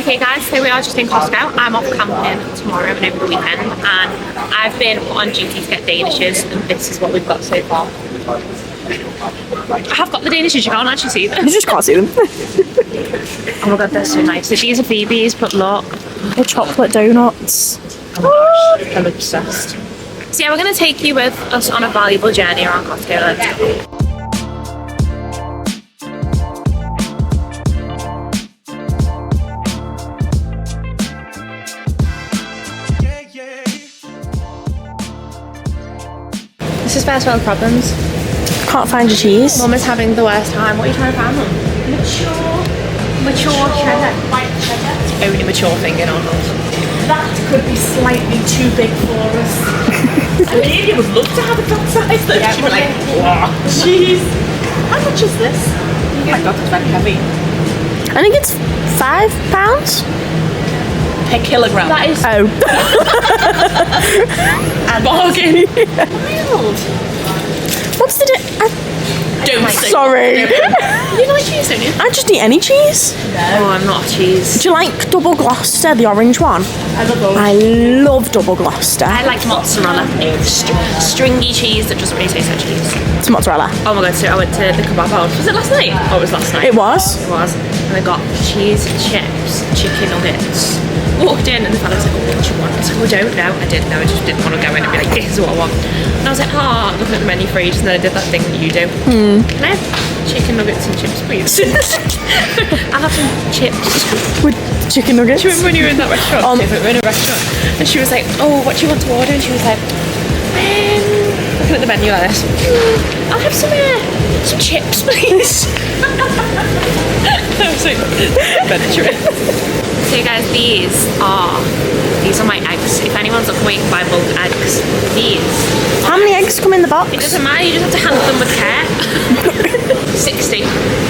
Okay guys, so we are just in Costco. I'm off camping tomorrow and over the weekend, and I've been put on duty to get Danishes, and this is what we've got so far. I have got the Danishes, you can't actually see them. You just can't see them. Oh my god, they're so nice. So these are BBs, but look. The chocolate donuts. Oh my gosh, I'm obsessed. So yeah, we're going to take you with us on a valuable journey around Costco. Let's go. This is first world problems. Can't find your cheese. Mum is having the worst time. What are you trying to find, Mum? Mature cheddar. White cheddar. It's the only mature thing in our house. That could be slightly too big for us. A lady would love to have a that size though. Yeah, She'd be like, wow, jeez. How much is this? Oh my god, it's very heavy. I think it's £5 Per kilogram. That is Oh. And bargain. wild. What's the Don't say sorry. You like cheese, don't you? I just eat any cheese. Oh, I'm not a cheese. Do you like double Gloucester, the orange one? I love those. I love double Gloucester. I like mozzarella. It's stringy cheese that doesn't really taste like cheese. It's mozzarella. Oh my god, so I went to the kebab house. Was it last night? Oh, it was last night. It was. It was. And I got cheese, chips, chicken nuggets. Walked in and the fella was like, oh, what do you want? I was like, oh, I don't know. I didn't know. I just didn't want to go in and be like, this is what I want. And I was like, looking at the menu for ages, and then I did that thing that you do. Can I have chicken nuggets and chips, please? I'll have some chips. With chicken nuggets. Do you remember when you were in that restaurant? We were in a restaurant, and she was like, oh, what do you want to order? And she was like, looking at the menu like this. I'll have some chips, please. I was like, adventurous. So guys, these are my eggs. If anyone's looking where you can buy bulk eggs, these. How many eggs come in the box? It doesn't matter, you just have to handle them with care. 60.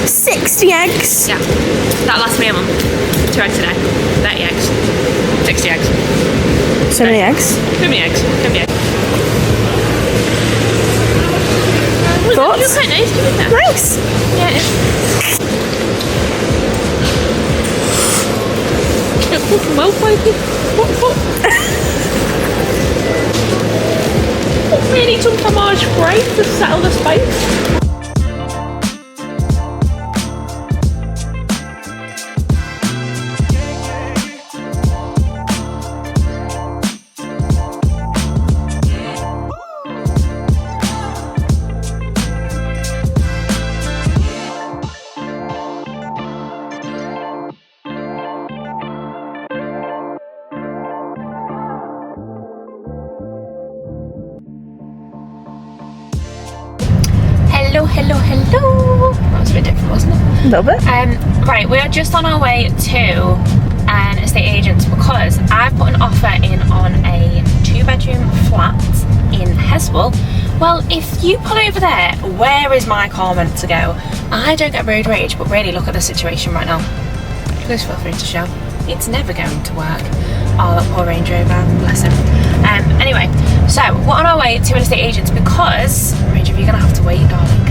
60 eggs? Yeah. That lasts me a month. 2 eggs a day. 30 eggs. 60 eggs. So many eggs? Too many eggs. Too many eggs. Thoughts? You're quite nice, isn't it? Nice. Yeah, it is. Well, we need some fromage spray to settle the spice. Hello. That was a bit different, wasn't it? A little bit. Right, we are just on our way to an estate agent because I've put an offer in on a 2-bedroom flat in Heswell. Well, if you pull over there, where is my car meant to go? I don't get road rage, but really look at the situation right now. Please feel free to show. It's never going to work. Oh, that poor Range Rover, bless him. Anyway, so we're on our way to an estate agent because Range Rover, you're gonna have to wait, darling.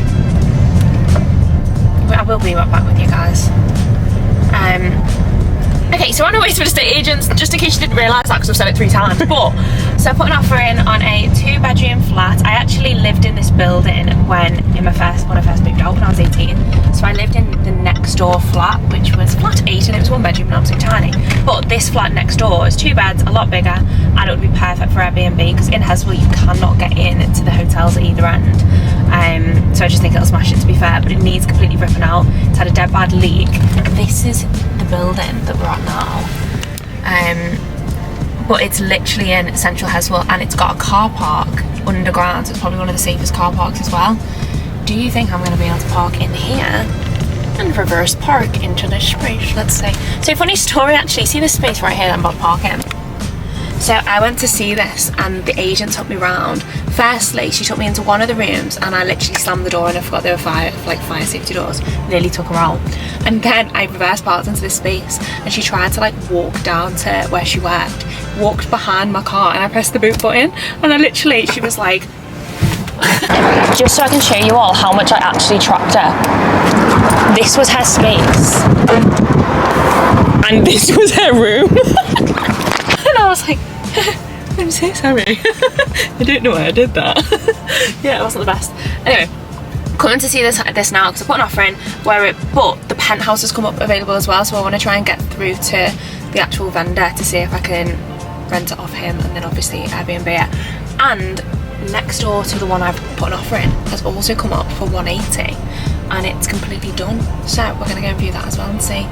I will be right back with you guys. Okay, so we're on our way to an estate agent, just in case you didn't realise that because I've said it 3 times. But so I put an offer in on a 2-bedroom flat. I actually lived in this building when I first moved out when I was 18. So I lived in the next door flat, which was flat 8, and it was 1 bedroom and absolutely tiny. But this flat next door is 2 beds, a lot bigger, and it would be perfect for Airbnb because in Heswell you cannot get in to the hotels at either end. So I just think it'll smash it, to be fair, but it needs completely ripping out. It's had a dead bad leak. This is the building that we're at now. But it's literally in central Heswell, and it's got a car park underground, so it's probably one of the safest car parks as well. Do you think I'm going to be able to park in here and reverse park into this space? Let's see. So funny story actually, see this space right here that I'm about to park in? So I went to see this and the agent took me round. Firstly, she took me into one of the rooms and I literally slammed the door and I forgot there were fire safety doors. Nearly took her out. And then I reverse parked into this space and she tried to like walk down to where she worked, walked behind my car, and I pressed the boot button and I literally, she was like, just so I can show you all how much I actually trapped her. This was her space. and this was her room. And I was like, I'm so sorry. I don't know why I did that. Yeah, it wasn't the best. Anyway, coming to see this now because I put an offer in but the penthouse has come up available as well, so I want to try and get through to the actual vendor to see if I can rent it off him and then obviously Airbnb it. And next door to the one I've put an offer in has also come up for 180 and it's completely done, so we're going to go and view that as well and see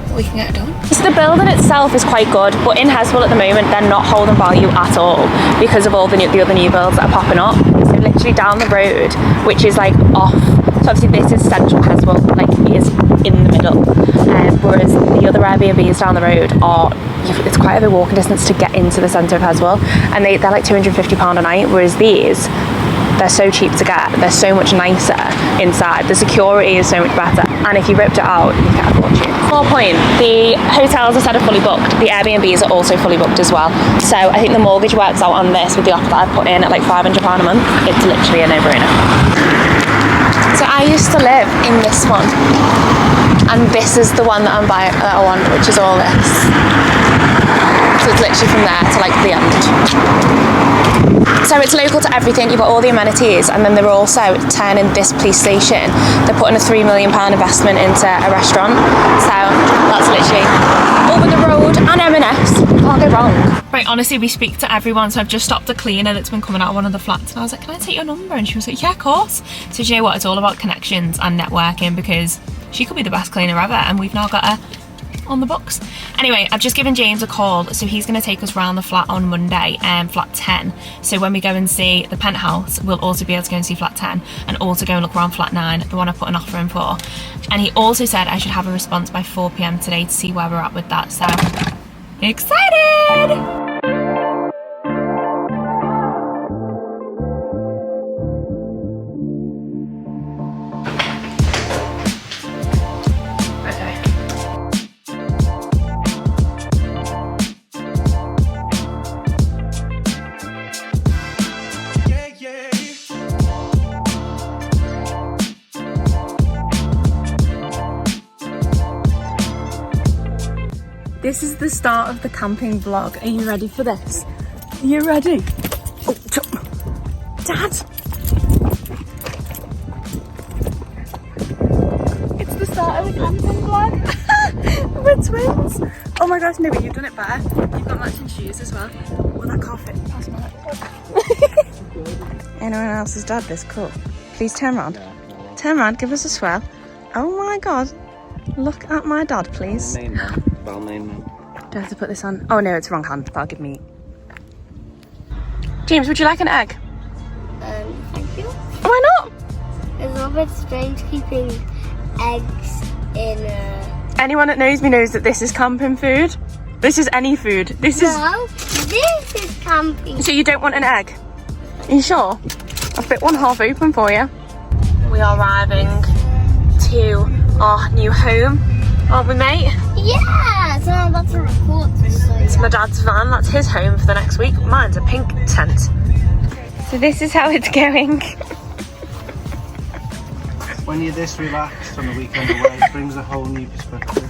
what we can get it done. So the building itself is quite good, but in Heswell at the moment they're not holding value at all because of all the other new builds that are popping up. So literally down the road, which is like off, so obviously this is central Heswell, like it is in the middle, whereas the other Airbnbs down the road are, it's quite a bit walking distance to get into the centre of Heswell, and they're like £250 a night, whereas these, they're so cheap to get, they're so much nicer inside, the security is so much better, and if you ripped it out you get a fortune. More point, the hotels I said are fully booked, the Airbnbs are also fully booked as well, so I think the mortgage works out on this with the offer that I've put in at like £500 a month. It's literally a no-brainer. So I used to live in this one, and this is the one that I want, which is all this. So it's literally from there to like the end. So it's local to everything, you've got all the amenities, and then they're also turning this police station, they're putting a £3 million investment into a restaurant, so that's literally over the road and M&S, can't go wrong. Right, honestly we speak to everyone, so I've just stopped a cleaner that's been coming out of one of the flats and I was like, can I take your number? And she was like, yeah, of course. So do you know what, it's all about connections and networking, because she could be the best cleaner ever and we've now got her on the books. Anyway, I've just given James a call, so he's going to take us round the flat on Monday, flat 10. So when we go and see the penthouse, we'll also be able to go and see flat 10 and also go and look around flat 9, the one I put an offer in for. And he also said I should have a response by 4 PM today to see where we're at with that, so excited! This is the start of the camping vlog. Are you ready for this? Are you ready? Oh, Dad! It's the start of the camping vlog. We're twins. Oh my gosh, no, but you've done it better. You've got matching shoes as well. Well, that can't fit past my leg. Anyone else's dad this cool? Please turn around. Turn around, give us a swell. Oh my god. Look at my dad, please. Do I have to put this on? Oh no, it's wrong hand, but I'll give me. James, would you like an egg? Thank you. Why not? It's a little bit strange keeping eggs in a... Anyone that knows me knows that this is camping food. This is any food. This is camping. So you don't want an egg? Are you sure? I've bit one half open for you. We are arriving to our new home, aren't we, mate? Yeah, so I'm about to record this. So It's my dad's van, that's his home for the next week. Mine's a pink tent. So this is how it's going. When you're this relaxed on the weekend away, it brings a whole new perspective.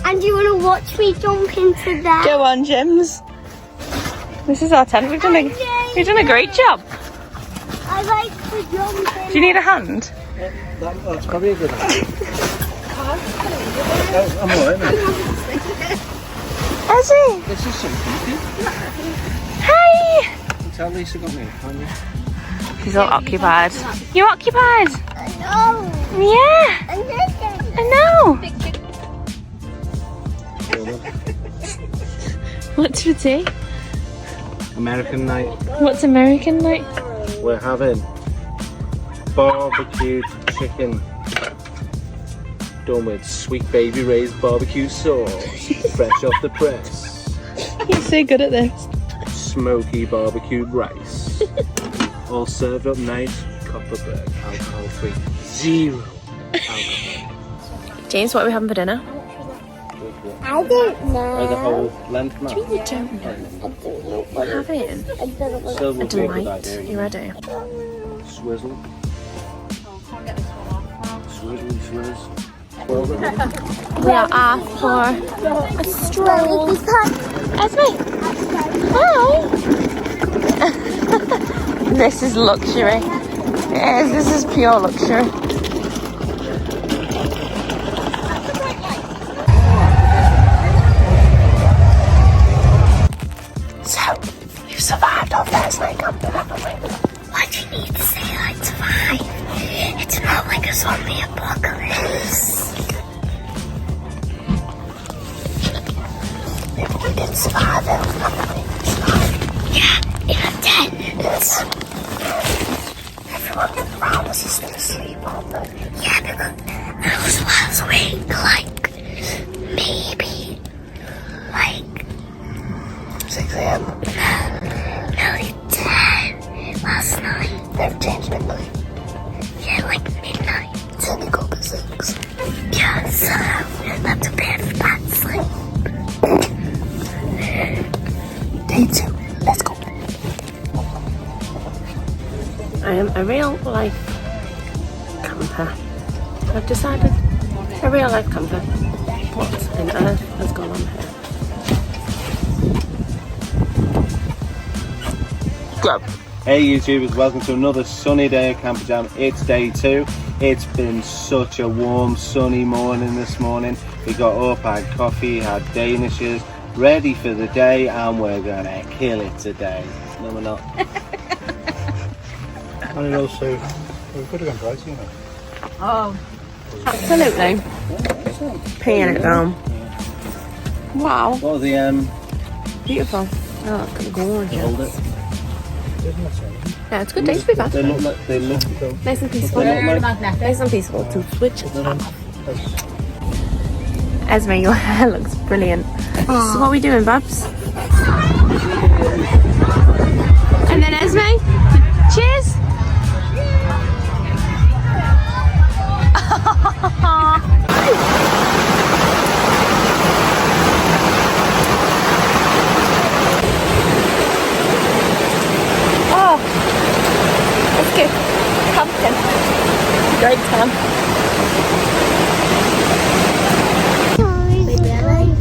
And you want to watch me jump into that? Go on, Jims. This is our tent. We've done a great job. I like to jump in. Do you need a hand? That's probably a good idea. I'm alright, mate. Ezzy! This is something. Hi! Tell Lisa got me, can't you? He's all occupied. You're occupied? No. Yeah! I know! What's for tea? American night. What's American night? We're having barbecued chicken done with sweet baby raised barbecue sauce, fresh off the press. You're so good at this. Smoky barbecued rice. All served up nice, Copperberg, alcohol free, 0 alcohol. James, what are we having for dinner? I don't know. The whole length man. You don't know. I don't know. What are we having? I don't know. Silver A would be a good delight. idea. You ready? Swizzle. Swizzle, swizz. We are off for a stroll. Esme! Hi! This is luxury. Yes, this is pure luxury. So, we've survived our first night camping, haven't we? Why do you need to say like survive? It's not like a zombie apocalypse. Maybe we did survive it, haven't we? Yeah, in a tent. Everyone around us is still asleep, aren't they? Yeah, because I was last week, like, maybe, like, 6 a.m. nearly 10 last night. They've changed midnight. Yeah, like midnight. It's only got at 6. Yeah, so that's a bit of a bad sleep. Day 2, let's go. I am a real life camper. I've decided a real life camper. What on earth has gone on here? Go. Hey YouTubers, welcome to another sunny day of Camper Jam. It's day 2. It's been such a warm, sunny morning this morning. We got up, had coffee, had Danishes, ready for the day, and we're gonna kill it today. No, we're not. And also, we could have gone pricey, you know. Absolutely. Peeing it down. Wow. What was the Beautiful. Oh, that's gorgeous. hold it? Yeah, it's a good day to be back. They look Nice and peaceful. Nice and peaceful to switch it off. Esme, your hair looks brilliant. So what are we doing, Babs? And then Esme, cheers. Oh, let's go. Pumpkin. Great time.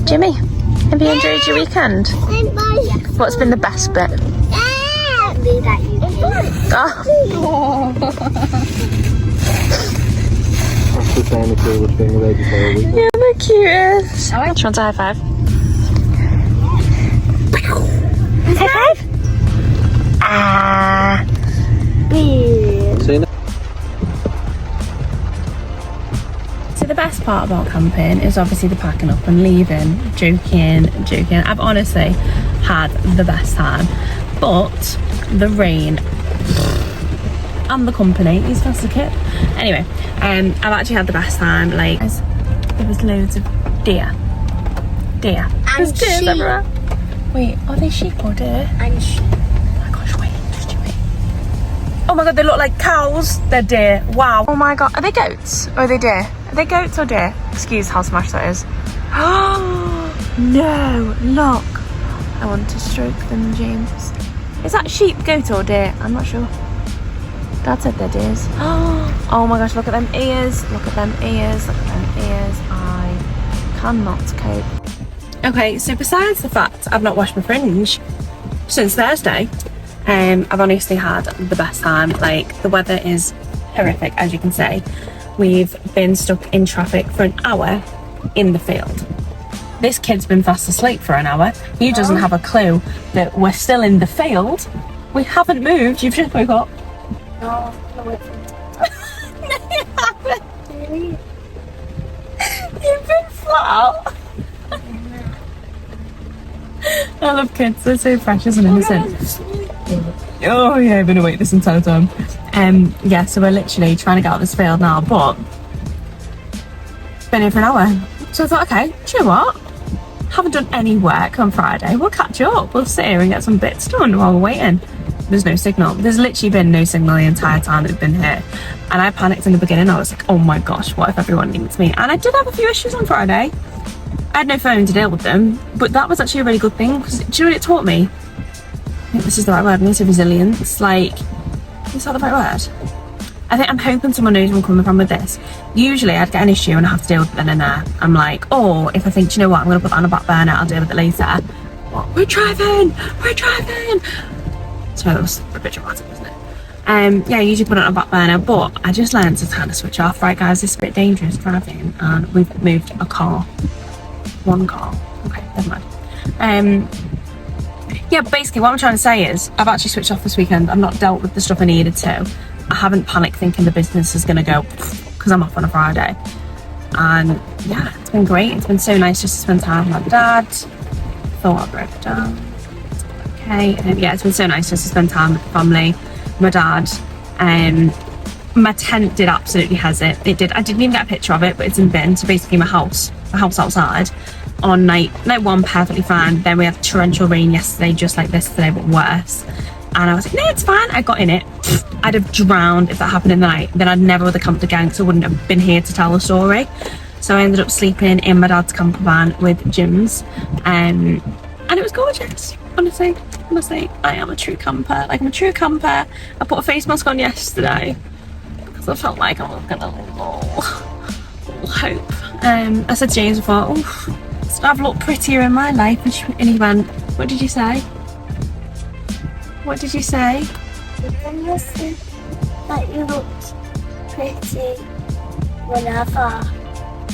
Jimmy, have you enjoyed your weekend? What's been the best bit? Oh. That's the same the coolest thing about this whole week. You're the cutest. Do you want a high five? High five? Ah. See now? So the best part about camping is obviously the packing up and leaving. Joking. I've honestly had the best time. But the rain and the company is just a kid. Anyway, I've actually had the best time. Like, there was loads of deer. There's deers sheep. everywhere. Wait, are they sheep or deer? And Oh my gosh, wait, just you wait. Oh my god, they look like cows. They're deer. Wow. Oh my god, are they goats or are they deer? Are they goats or deer? Excuse how smashed that is. Oh no, look. I want to stroke them, James. Is that sheep, goat or deer? I'm not sure. Dad said they're deers. Oh my gosh, look at them ears. Look at them ears. Look at them ears. I cannot cope. Okay, so besides the fact I've not washed my fringe since Thursday, I've honestly had the best time. Like, the weather is horrific, as you can see. We've been stuck in traffic for an hour in the field. This kid's been fast asleep for an hour. He doesn't have a clue that we're still in the field. We haven't moved. You've just woke up. No, you haven't. You've been flat out. I love kids. They're so precious and innocent. Oh yeah, I've been awake this entire time. Yeah, so we're literally trying to get out of this field now, but been here for an hour. So I thought, okay, do you know what? Haven't done any work on Friday. We'll catch up. We'll sit here and get some bits done while we're waiting. There's no signal. There's literally been no signal the entire time that we've been here. And I panicked in the beginning. I was like, oh my gosh, what if everyone needs me? And I did have a few issues on Friday. I had no phone to deal with them, but that was actually a really good thing, because do you know what it taught me? I think this is the right word. I'm going to say resilience. Like, is that the right word? I think I'm hoping someone knows where I'm coming from with this. Usually I'd get an issue and I have to deal with it then and there. I'm like, oh, if I think, do you know what, I'm going to put that on a back burner, I'll deal with it later. What? We're driving! Sorry, that was a bit dramatic, wasn't it? Yeah, I usually put it on a back burner, but I just learned to kind of switch off. Right, guys, this is a bit dangerous driving, and we've moved a car. One car. Okay, never mind. Yeah, basically what I'm trying to say is I've actually switched off this weekend. I've not dealt with the stuff I needed to. I haven't panicked thinking the business is going to go because I'm off on a Friday. And yeah, it's been great. It's been so nice just to spend time with my dad. Thought I broke it down. Okay, yeah, it's been so nice just to spend time with the family, my dad. My tent did absolutely has it. It did. I didn't even get a picture of it, but it's in bin. So basically my house outside on night one perfectly fine. Then we had torrential rain yesterday, just like this today, but worse. And I was like, no, it's fine. I got in it. I'd have drowned if that happened in the night. Then I'd never would have camped again because I wouldn't have been here to tell the story. So I ended up sleeping in my dad's camper van with Jim's. And it was gorgeous. Honestly, I am a true camper. Like, I'm a true camper. I put a face mask on yesterday because I felt like I was gonna lose all hope. I said to James before, oh, I've looked prettier in my life, and he went, what did you say? What did you say? Then you said that you looked pretty whenever.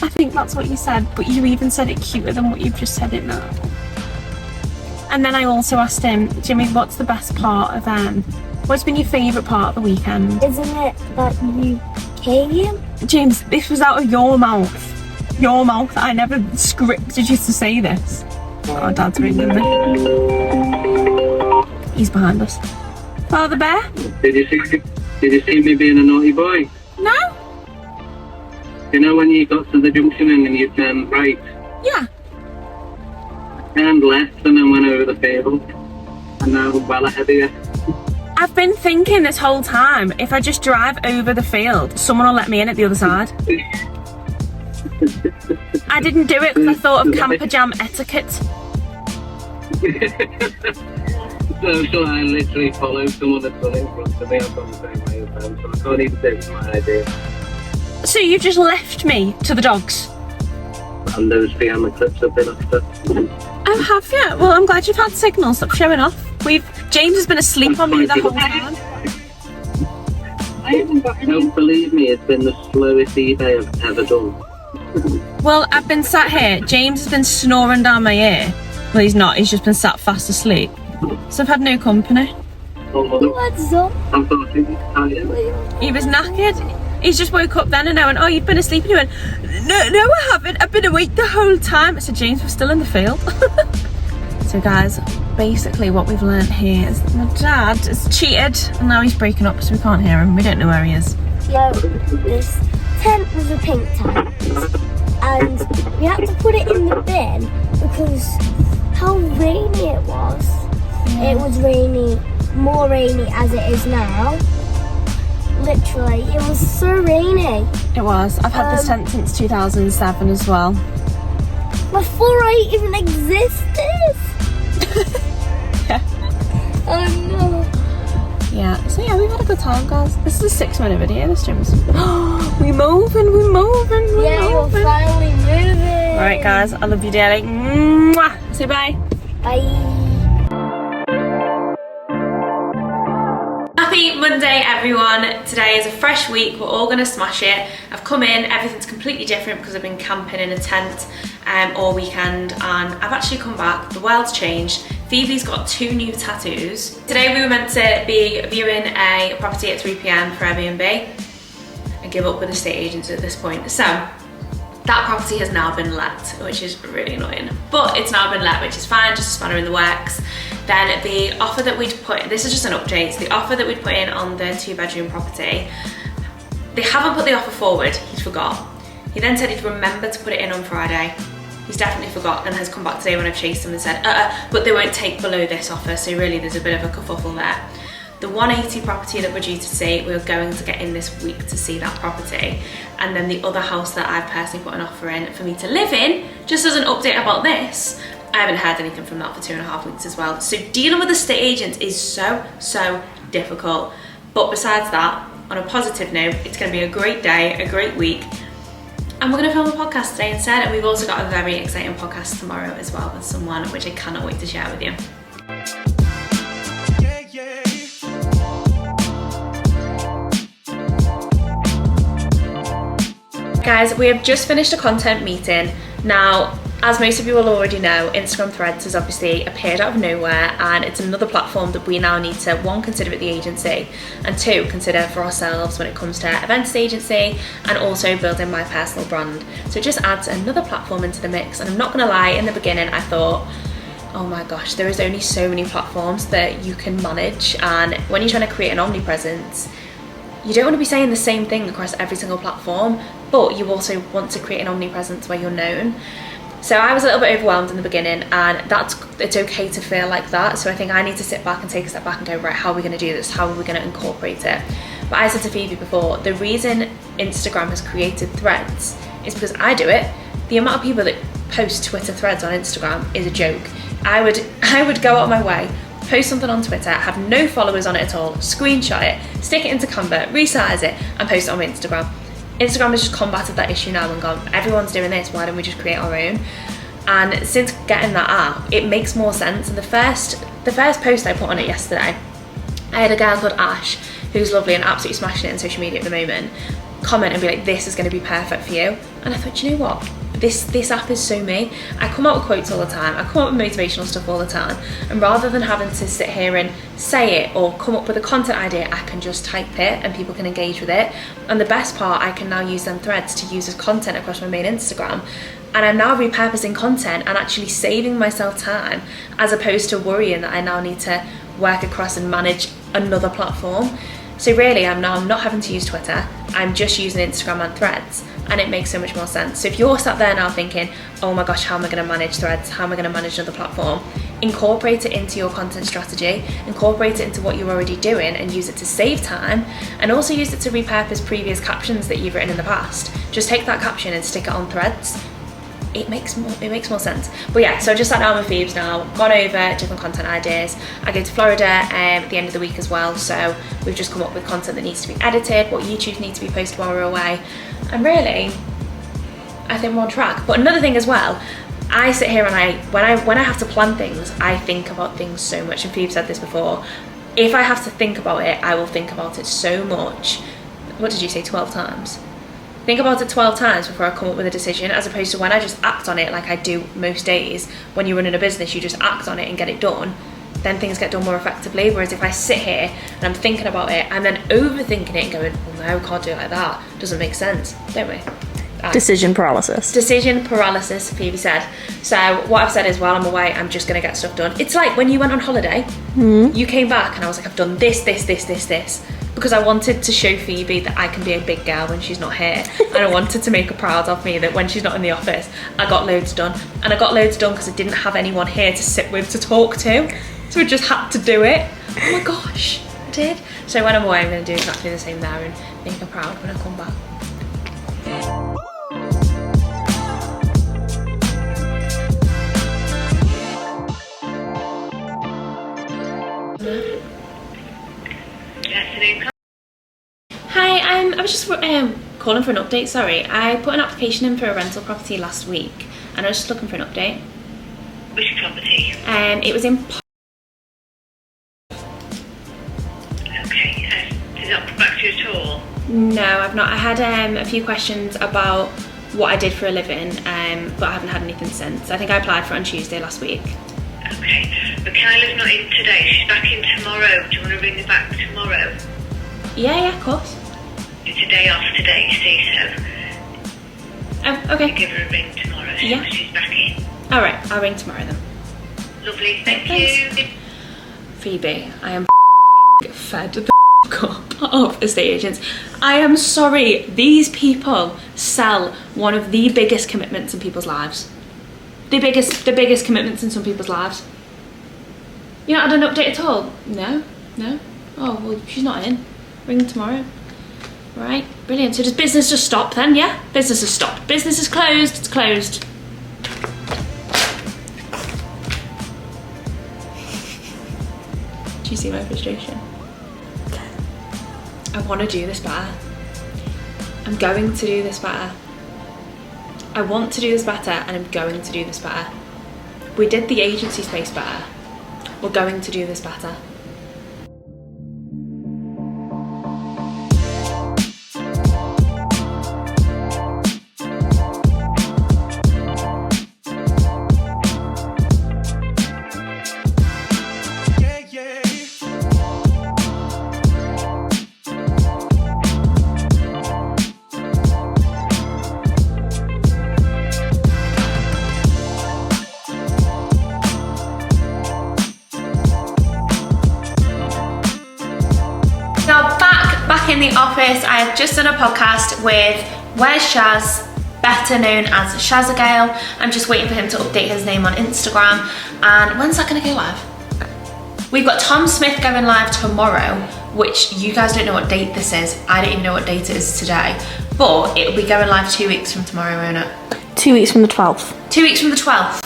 I think that's what you said, but you even said it cuter than what you've just said it now. And then I also asked him, Jimmy, what's the best part of what's been your favourite part of the weekend? Isn't it that you came? James, this was out of your mouth. Your mouth. I never scripted you to say this. Oh, Dad's ringing me. He's behind us. Father Bear? Did you see me being a naughty boy? No? You know when you got to the junction and then you turned right? Yeah. Turned left and then went over the field. And now I'm well ahead of you. I've been thinking this whole time, if I just drive over the field, someone will let me in at the other side. I didn't do it because I thought of camper jam etiquette. So I literally followed someone that's done it in front of me. I've gone the same way as them, so I can't even say it was my idea. So you just left me to the dogs? And those piano clips have been after. Oh, have you? Well, I'm glad you've had signal. Stop showing off. James has been asleep on me the whole time. Don't believe me, it's been the slowest eBay I've ever done. Well, I've been sat here. James has been snoring down my ear. Well, he's not. He's just been sat fast asleep. So I've had no company. What's up? I'm talking tired. He was knackered. He's just woke up then and I went, oh, you've been asleep? And he went, no, I haven't. I've been awake the whole time. I said, James, we're still in the field. So guys, basically what we've learnt here is that my dad has cheated and now he's breaking up so we can't hear him. We don't know where he is. Yeah, this tent was a pink tent and we had to put it in the bin because how rainy it was. It was rainy, more rainy as it is now. Literally, it was so rainy. It was. I've had this tent since 2007 as well. Before I even existed. Yeah. Oh no. Yeah, so yeah, we've had a good time, guys. This is a 6-minute video, this Jim's. We're moving. Yeah, you're finally moving. Alright guys, I love you dearly. Mwah. Say bye. Bye. Happy Monday everyone. Today is a fresh week, we're all gonna smash it. I've come in, everything's completely different because I've been camping in a tent all weekend and I've actually come back, the world's changed. Phoebe's got 2 new tattoos. Today we were meant to be viewing a property at 3 PM for Airbnb. I give up with estate agents at this point. So that property has now been let, which is really annoying. But it's now been let, which is fine, just a spanner in the works. Then the offer that we'd put, this is just an update, the offer that we'd put in on the 2-bedroom property, they haven't put the offer forward, he's forgot. He then said he'd remember to put it in on Friday. He's definitely forgot and has come back today when I've chased him and said, but they won't take below this offer, so really there's a bit of a kerfuffle there. The 180 property that we're due to see, we're going to get in this week to see that property. And then the other house that I've personally put an offer in for me to live in, just as an update about this, I haven't heard anything from that for 2.5 weeks as well. So dealing with estate agents is so difficult. But besides that, on a positive note. It's going to be a great day, a great week. And we're going to film a podcast today instead. And we've also got a very exciting podcast tomorrow as well with someone, which I cannot wait to share with you. Guys, we have just finished a content meeting. Now, as most of you will already know, Instagram Threads has obviously appeared out of nowhere, and it's another platform that we now need to, one, consider at the agency, and two, consider for ourselves when it comes to events agency and also building my personal brand. So it just adds another platform into the mix. And I'm not gonna lie, in the beginning I thought, oh my gosh, there is only so many platforms that you can manage, and when you're trying to create an omnipresence, you don't want to be saying the same thing across every single platform, but you also want to create an omnipresence where you're known. So I was a little bit overwhelmed in the beginning, and it's okay to feel like that. So I think I need to sit back and take a step back and go, right, how are we going to do this? How are we going to incorporate it? But I said to Phoebe before, the reason Instagram has created Threads is because I do it. The amount of people that post Twitter threads on Instagram is a joke. I would go out of my way, post something on Twitter, have no followers on it at all, screenshot it, stick it into Canva, resize it, and post it on my Instagram. Instagram has just combated that issue now and gone, everyone's doing this, why don't we just create our own? And since getting that app, it makes more sense. And the first post I put on it yesterday, I had a girl called Ash, who's lovely and absolutely smashing it on social media at the moment, comment and be like, this is going to be perfect for you. And I thought, you know what? This app is so me. I come out with quotes all the time. I come up with motivational stuff all the time. And rather than having to sit here and say it or come up with a content idea, I can just type it and people can engage with it. And the best part, I can now use them threads to use as content across my main Instagram. And I'm now repurposing content and actually saving myself time, as opposed to worrying that I now need to work across and manage another platform. So really, I'm not having to use Twitter. I'm just using Instagram and Threads, and it makes so much more sense. So if you're sat there now thinking, oh my gosh, how am I going to manage Threads? How am I going to manage another platform? Incorporate it into your content strategy, incorporate it into what you're already doing, and use it to save time, and also use it to repurpose previous captions that you've written in the past. Just take that caption and stick it on Threads. It makes more sense. But yeah, so I just sat down with Phoebes now, gone over different content ideas. I go to Florida at the end of the week as well, so we've just come up with content that needs to be edited, what YouTube needs to be posted while we're away, and really, I think we're on track. But another thing as well, I sit here and when I have to plan things, I think about things so much, and Phoebe said this before, if I have to think about it, I will think about it so much. What did you say, 12 times? Think about it 12 times before I come up with a decision, as opposed to when I just act on it like I do most days. When you're running a business, you just act on it and get it done. Then things get done more effectively. Whereas if I sit here and I'm thinking about it and then overthinking it and going, well, no, I can't do it like that. Doesn't make sense, don't we? Decision paralysis. Decision paralysis, Phoebe said. So what I've said is, while I'm away, I'm just going to get stuff done. It's like when you went on holiday, you came back and I was like, I've done this. Because I wanted to show Phoebe that I can be a big girl when she's not here. And I wanted to make her proud of me, that when she's not in the office, I got loads done. And I got loads done because I didn't have anyone here to sit with, to talk to. So I just had to do it. Oh my gosh, I did. So when I'm away, I'm going to do exactly the same there and make her proud when I come back. Hi, I was just calling for an update, sorry. I put an application in for a rental property last week and I was just looking for an update. Which property? It was in... Okay, did it not come back to you at all? No, I've not. I had a few questions about what I did for a living, but I haven't had anything since. I think I applied for it on Tuesday last week. Okay, but Kyla's not in today, she's back in tomorrow. Do you want to ring her back tomorrow? Yeah, of course. It's a day off today, you see, so... Oh, okay. Give her a ring tomorrow, so Yeah. she's back in. Alright, I'll ring tomorrow then. Lovely, thank Thanks. you. Phoebe, I am fed the up of estate agents. I am sorry, these people sell one of the biggest commitments in people's lives. The biggest commitments in some people's lives. You not had an update at all? No? Oh, well, she's not in. Ring tomorrow. Right, brilliant. So does business just stop then, yeah? Business has stopped. Business is closed, it's closed. Do you see my frustration? I want to do this better. I'm going to do this better. I want to do this better and I'm going to do this better. We did the agency space better. We're going to do this better. Back in the office, I have just done a podcast with Where's Shaz, better known as Abigail. I'm just waiting for him to update his name on Instagram. And when's that going to go live? We've got Tom Smith going live tomorrow, which you guys don't know what date this is. I don't even know what date it is today, but it'll be going live 2 weeks from tomorrow, won't it? 2 weeks from the 12th. 2 weeks from the 12th.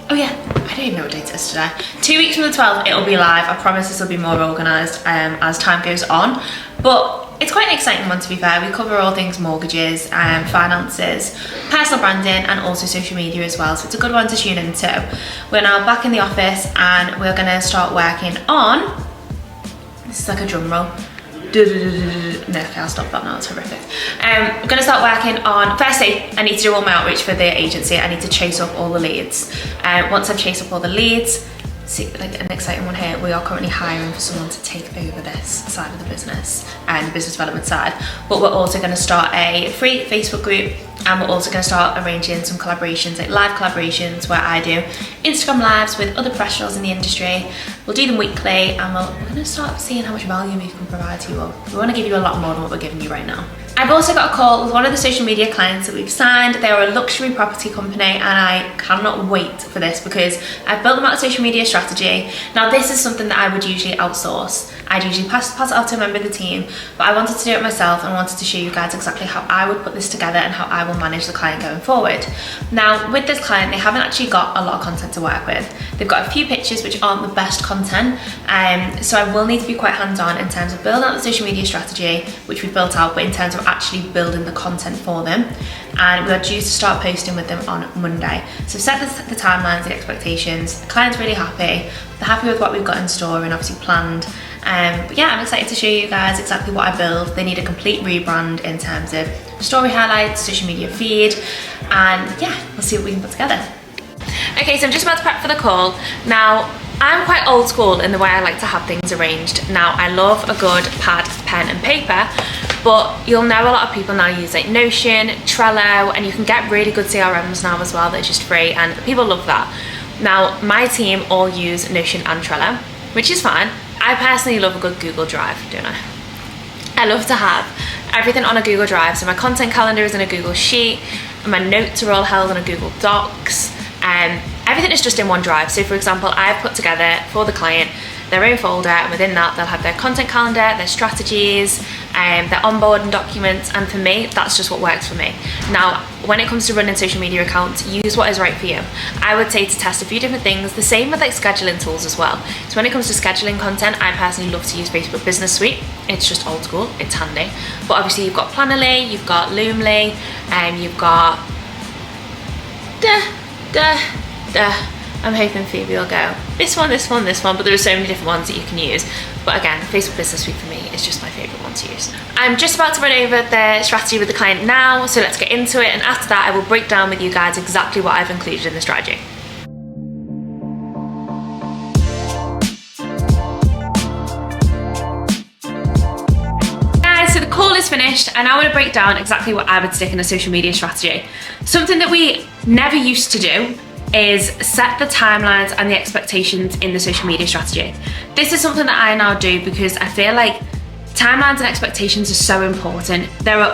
Oh yeah, I don't even know what date it is today. 2 weeks from the 12th, it'll be live. I promise this will be more organised as time goes on. But it's quite an exciting one, to be fair. We cover all things mortgages, finances, personal branding, and also social media as well. So it's a good one to tune into. We're now back in the office and we're gonna start working on, this is like a drum roll. No, okay, I'll stop that now, it's horrific. I'm gonna start working on, firstly, I need to do all my outreach for the agency. I need to chase up all the leads. Once I've chased up all the leads, see, like an exciting one here, we are currently hiring for someone to take over this side of the business and business development side, but we're also going to start a free Facebook group, and we're also going to start arranging some collaborations, like live collaborations where I do Instagram lives with other professionals in the industry. We'll do them weekly, and we're going to start seeing how much value we can provide to you all. We want to give you a lot more than what we're giving you right now. I've also got a call with one of the social media clients that we've signed. They are a luxury property company and I cannot wait for this because I've built them out a social media strategy. Now this is something that I would usually outsource. I'd usually pass it off to a member of the team, but I wanted to do it myself and wanted to show you guys exactly how I would put this together and how I will manage the client going forward. Now with this client, they haven't actually got a lot of content to work with. They've got a few pictures which aren't the best content, so I will need to be quite hands-on in terms of building out the social media strategy, which we've built out, but in terms of actually building the content for them. And we are due to start posting with them on Monday. So set the timelines, the expectations. The client's really happy. They're happy with what we've got in store and obviously planned. But yeah, I'm excited to show you guys exactly what I build. They need a complete rebrand in terms of story highlights, social media feed, and yeah, we'll see what we can put together. Okay, so I'm just about to prep for the call. Now, I'm quite old school in the way I like to have things arranged. Now, I love a good pad, pen and paper, but you'll know a lot of people now use like Notion, Trello, and you can get really good CRMs now as well that are just free, and people love that. Now, my team all use Notion and Trello, which is fine. I personally love a good Google Drive, don't I? I love to have everything on a Google Drive. So my content calendar is in a Google Sheet, and my notes are all held on a Google Docs. Everything is just in one drive. So for example, I've put together for the client their own folder, and within that they'll have their content calendar, their strategies, their onboarding documents, and for me, that's just what works for me. Now, when it comes to running social media accounts, use what is right for you. I would say to test a few different things, the same with like scheduling tools as well. So when it comes to scheduling content, I personally love to use Facebook Business Suite. It's just old school, it's handy. But obviously you've got Plannerly, you've got Loomly, and you've got I'm hoping Phoebe will go this one, but there are so many different ones that you can use. But again, Facebook Business Suite for me is just my favourite one to use. I'm just about to run over the strategy with the client now, so let's get into it, and after that I will break down with you guys exactly what I've included in the strategy. Guys, so the call is finished, and I want to break down exactly what I would stick in a social media strategy. Something that we never used to do is set the timelines and the expectations in the social media strategy. This is something that I now do because I feel like timelines and expectations are so important.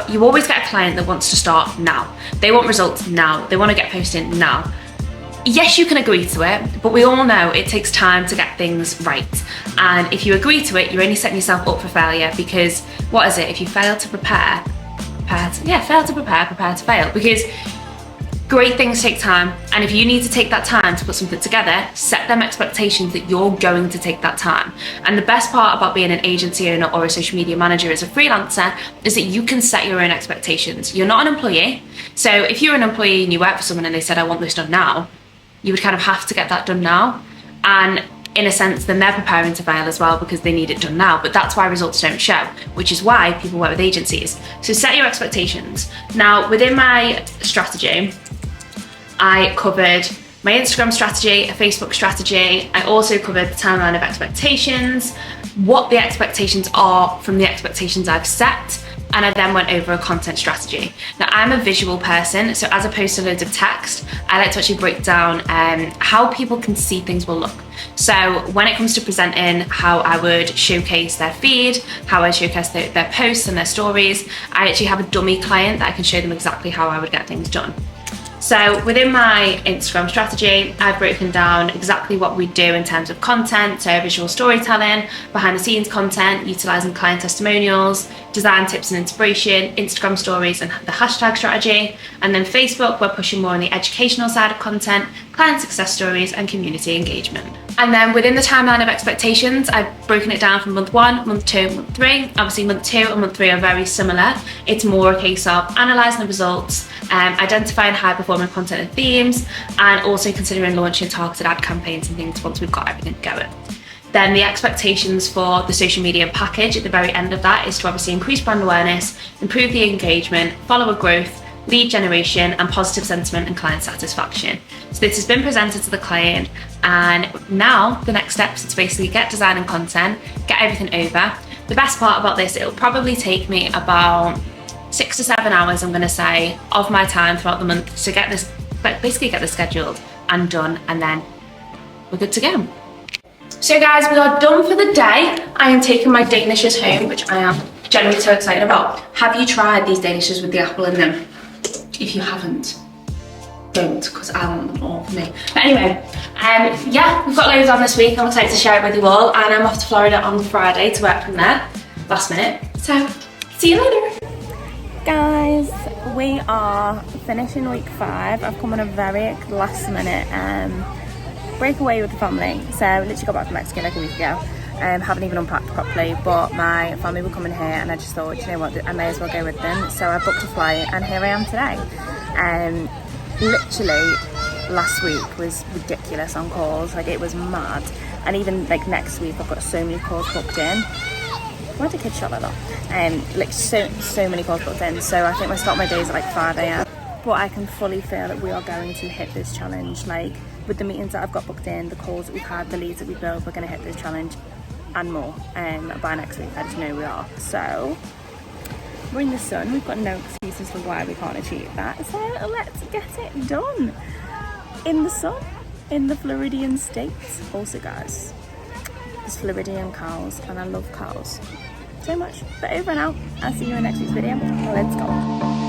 You always get a client that wants to start now. They want results now. They want to get posting now. Yes, you can agree to it, but we all know it takes time to get things right. And if you agree to it, you're only setting yourself up for failure, because what is it? If you fail to prepare, prepare to fail. Because Great things take time, and if you need to take that time to put something together, set them expectations that you're going to take that time. And the best part about being an agency owner or a social media manager as a freelancer is that you can set your own expectations. You're not an employee, so if you're an employee and you work for someone and they said, I want this done now, you would kind of have to get that done now. And in a sense, then they're preparing to fail as well because they need it done now. But that's why results don't show, which is why people work with agencies. So set your expectations. Now, within my strategy, I covered my Instagram strategy, a Facebook strategy. I also covered the timeline of expectations, what the expectations are from the expectations I've set, and I then went over a content strategy. Now, I'm a visual person, so as opposed to loads of text, I like to actually break down how people can see things will look. So when it comes to presenting, how I would showcase their feed, how I showcase their posts and their stories, I actually have a dummy client that I can show them exactly how I would get things done. So within my Instagram strategy, I've broken down exactly what we do in terms of content, so visual storytelling, behind the scenes content, utilising client testimonials, design tips and inspiration, Instagram stories and the hashtag strategy, and then Facebook, we're pushing more on the educational side of content, client success stories and community engagement. And then within the timeline of expectations, I've broken it down from month 1, month 2, month 3. Obviously month 2 and month 3 are very similar. It's more a case of analysing the results, identifying high performing content and themes, and also considering launching targeted ad campaigns and things once we've got everything going. Then the expectations for the social media package at the very end of that is to obviously increase brand awareness, improve the engagement, follower growth, lead generation and positive sentiment and client satisfaction. So this has been presented to the client, and now the next steps is to basically get design and content, get everything over. The best part about this, it'll probably take me about 6 to 7 hours, I'm going to say, of my time throughout the month to get this, basically get this scheduled and done, and then we're good to go. So guys, we are done for the day. I am taking my Danishes home, which I am genuinely so excited about. Have you tried these Danishes with the apple in them? If you haven't, don't, because I want them all for me. But anyway, yeah, we've got loads on this week. I'm excited to share it with you all, and I'm off to Florida on Friday to work from there, last minute. So, see you later. Guys, we are finishing week 5. I've come on a very last minute breakaway with the family. So I literally got back from Mexico like a week ago. Haven't even unpacked properly, but my family were coming here and I just thought, you know what, I may as well go with them. So I booked a flight and here I am today. Literally last week was ridiculous on calls, like it was mad. And even like next week I've got so many calls booked in. Why did kids shot like that? Like so many calls booked in. So I think I start my days at like 5 AM. But I can fully feel that we are going to hit this challenge. Like with the meetings that I've got booked in, the calls that we've had, the leads that we built, we're going to hit this challenge and more by next week. I just know we are. So we're in the sun. We've got no excuses for why we can't achieve that. So let's get it done in the sun, in the Floridian states. Also, guys, there's Floridian cows, and I love cows so much. But over and out. I'll see you in next week's video. Let's go.